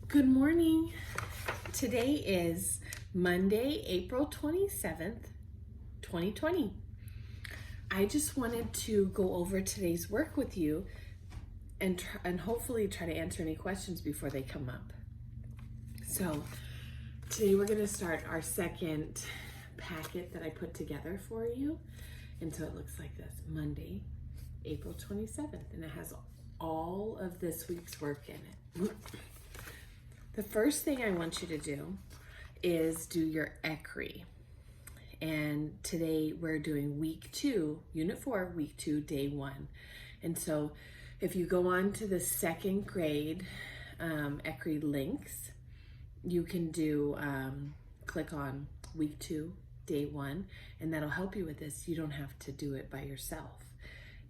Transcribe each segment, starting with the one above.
Good morning. Today is Monday, April 27th, 2020. I just wanted to go over today's work with you and hopefully try to answer any questions before they come up. So today we're going to start our second packet that I put together for you. And so it looks like this, Monday, April 27th, and it has all of this week's work in it. The first thing I want you to do is do your Apr. And today we're doing week 2, unit 4, week 2, day 1. And so if you go on to the second grade Apr links, you can do, click on week 2, day 1, and that'll help you with this. You don't have to do it by yourself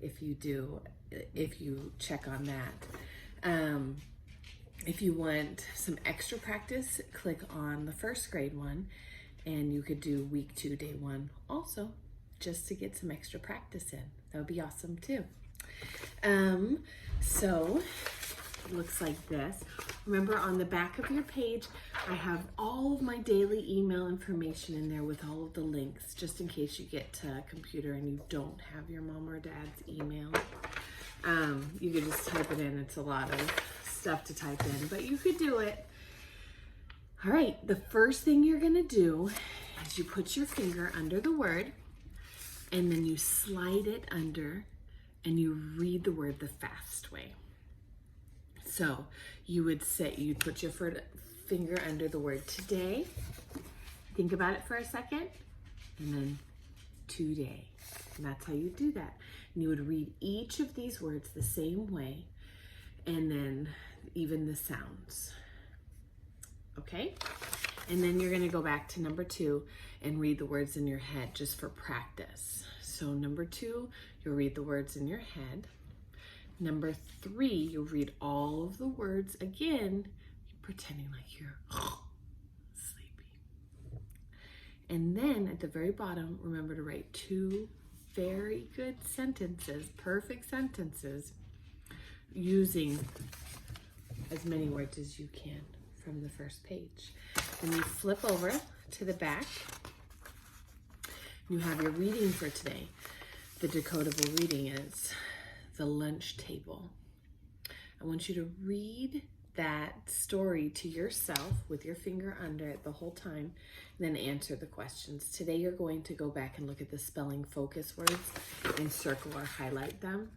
if you check on that. If you want some extra practice, click on the first grade one, and you could do week 2, day 1 also, just to get some extra practice in. That would be awesome too. So it looks like this. Remember, on the back of your page, I have all of my daily email information in there with all of the links, just in case you get to a computer and you don't have your mom or dad's email. You could just type it in. It's a lot of stuff to type in, but you could do it. All right, the first thing you're gonna do is you put your finger under the word, and then you slide it under, and you read the word the fast way. So you'd put your finger under the word today, think about it for a second, and then today. And that's how you do that. And you would read each of these words the same way, and then even the sounds. Okay? And then you're gonna go back to number 2 and read the words in your head just for practice. So number 2, you'll read the words in your head. Number 3, you'll read all of the words again, pretending like you're sleepy. And then at the very bottom, remember to write 2 very good sentences, perfect sentences, using as many words as you can from the first page. Then you flip over to the back. You have your reading for today. The decodable reading is the lunch table. I want you to read that story to yourself with your finger under it the whole time, and then answer the questions. Today you're going to go back and look at the spelling focus words and circle or highlight them,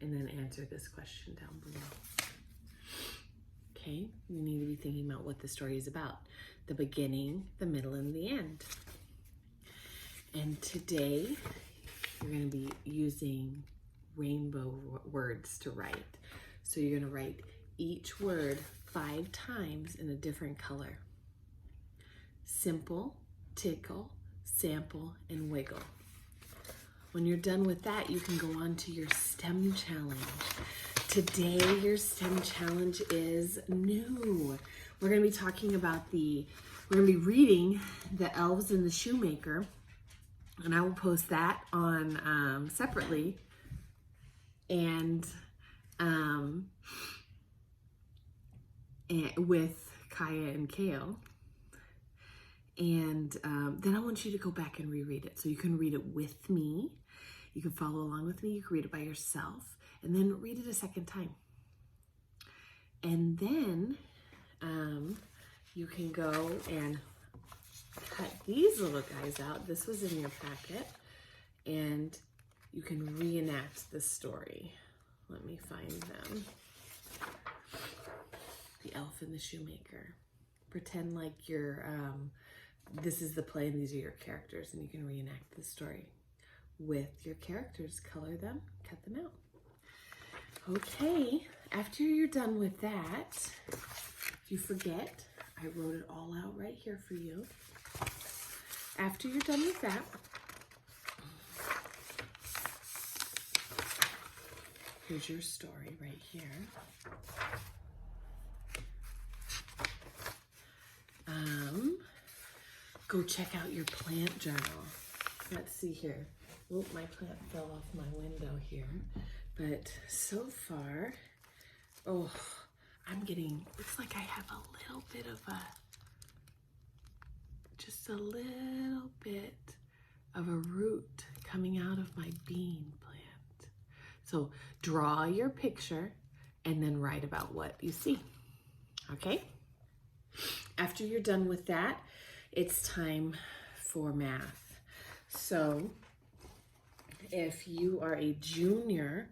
and then answer this question down below. Okay, you need to be thinking about what the story is about. The beginning, the middle, and the end. And today, you're gonna be using rainbow words to write. So you're gonna write each word 5 times in a different color. Simple, tickle, sample, and wiggle. When you're done with that, you can go on to your STEM challenge. Today, your STEM challenge is new. We're gonna be talking about we're gonna be reading The Elves and the Shoemaker, and I will post that on separately, and with Kaya and Kale. And then I want you to go back and reread it. So you can read it with me. You can follow along with me. You can read it by yourself, and then read it a second time. And then you can go and cut these little guys out. This was in your packet. And you can reenact the story. Let me find them. The Elf and the Shoemaker. Pretend like you're, this is the play and these are your characters, and you can reenact the story with your characters. Color them, cut them out. Okay, after you're done with that, if you forget, I wrote it all out right here for you. After you're done with that, here's your story right here. Go check out your plant journal. Let's see here. Oh, my plant fell off my window here. But so far, oh, looks like I have a little bit of just a little bit of a root coming out of my bean plant. So draw your picture and then write about what you see, okay? After you're done with that, it's time for math. So if you are a junior,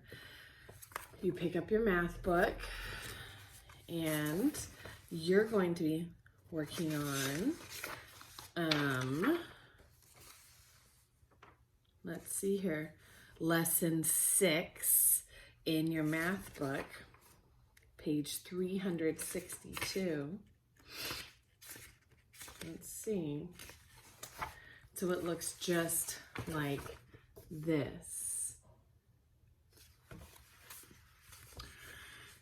you pick up your math book and you're going to be working on, let's see here, lesson 6 in your math book, page 362. Let's see. So it looks just like this.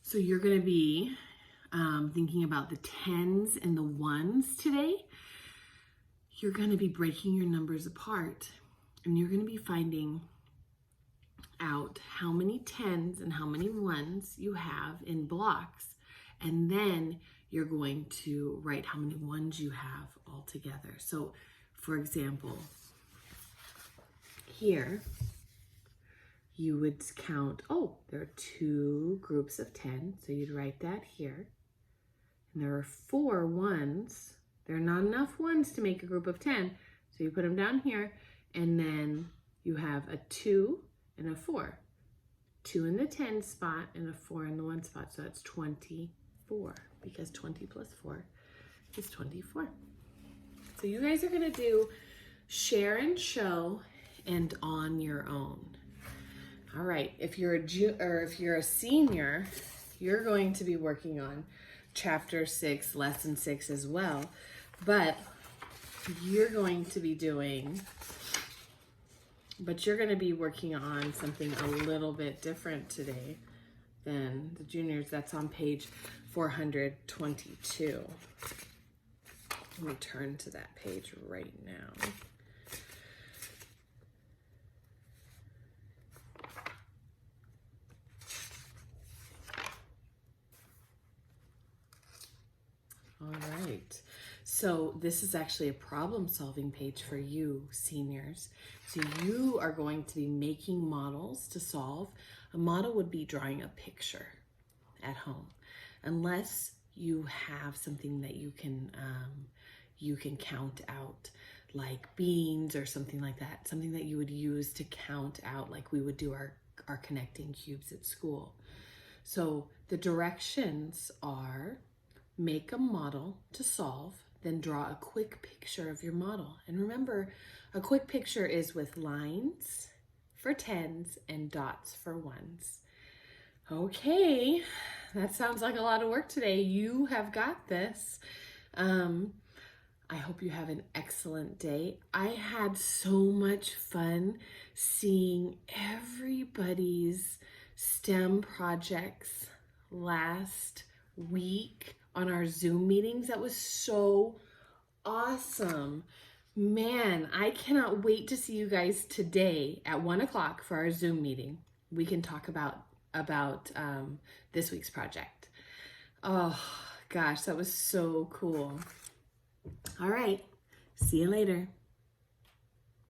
So you're going to be thinking about the tens and the ones today. You're going to be breaking your numbers apart and you're going to be finding out how many tens and how many ones you have in blocks. And then you're going to write how many ones you have all together. So for example, here you would count, oh, there are 2 groups of 10. So you'd write that here. And there are 4 ones. There are not enough ones to make a group of 10. So you put them down here and then you have a 2 and a 4. 2 in the 10 spot and a 4 in the 1 spot. So that's 24 because 20 plus 4 is 24. So you guys are gonna do share and show and on your own. All right, if you're a senior, you're going to be working on chapter 6, lesson 6 as well, but you're going to be working on something a little bit different today than the juniors. That's on page 422. Let me turn to that page right now. All right, so this is actually a problem-solving page for you seniors. So you are going to be making models to solve. A model would be drawing a picture at home, unless you have something that you can count out, like beans or something like that, something that you would use to count out, like we would do our connecting cubes at school. So the directions are: make a model to solve, then draw a quick picture of your model. And remember, a quick picture is with lines for tens and dots for ones. Okay, that sounds like a lot of work today. You have got this. I hope you have an excellent day. I had so much fun seeing everybody's STEM projects last week on our Zoom meetings. That was so awesome. Man, I cannot wait to see you guys today at 1 o'clock for our Zoom meeting. We can talk about this week's project. Oh gosh, that was so cool. All right, see you later.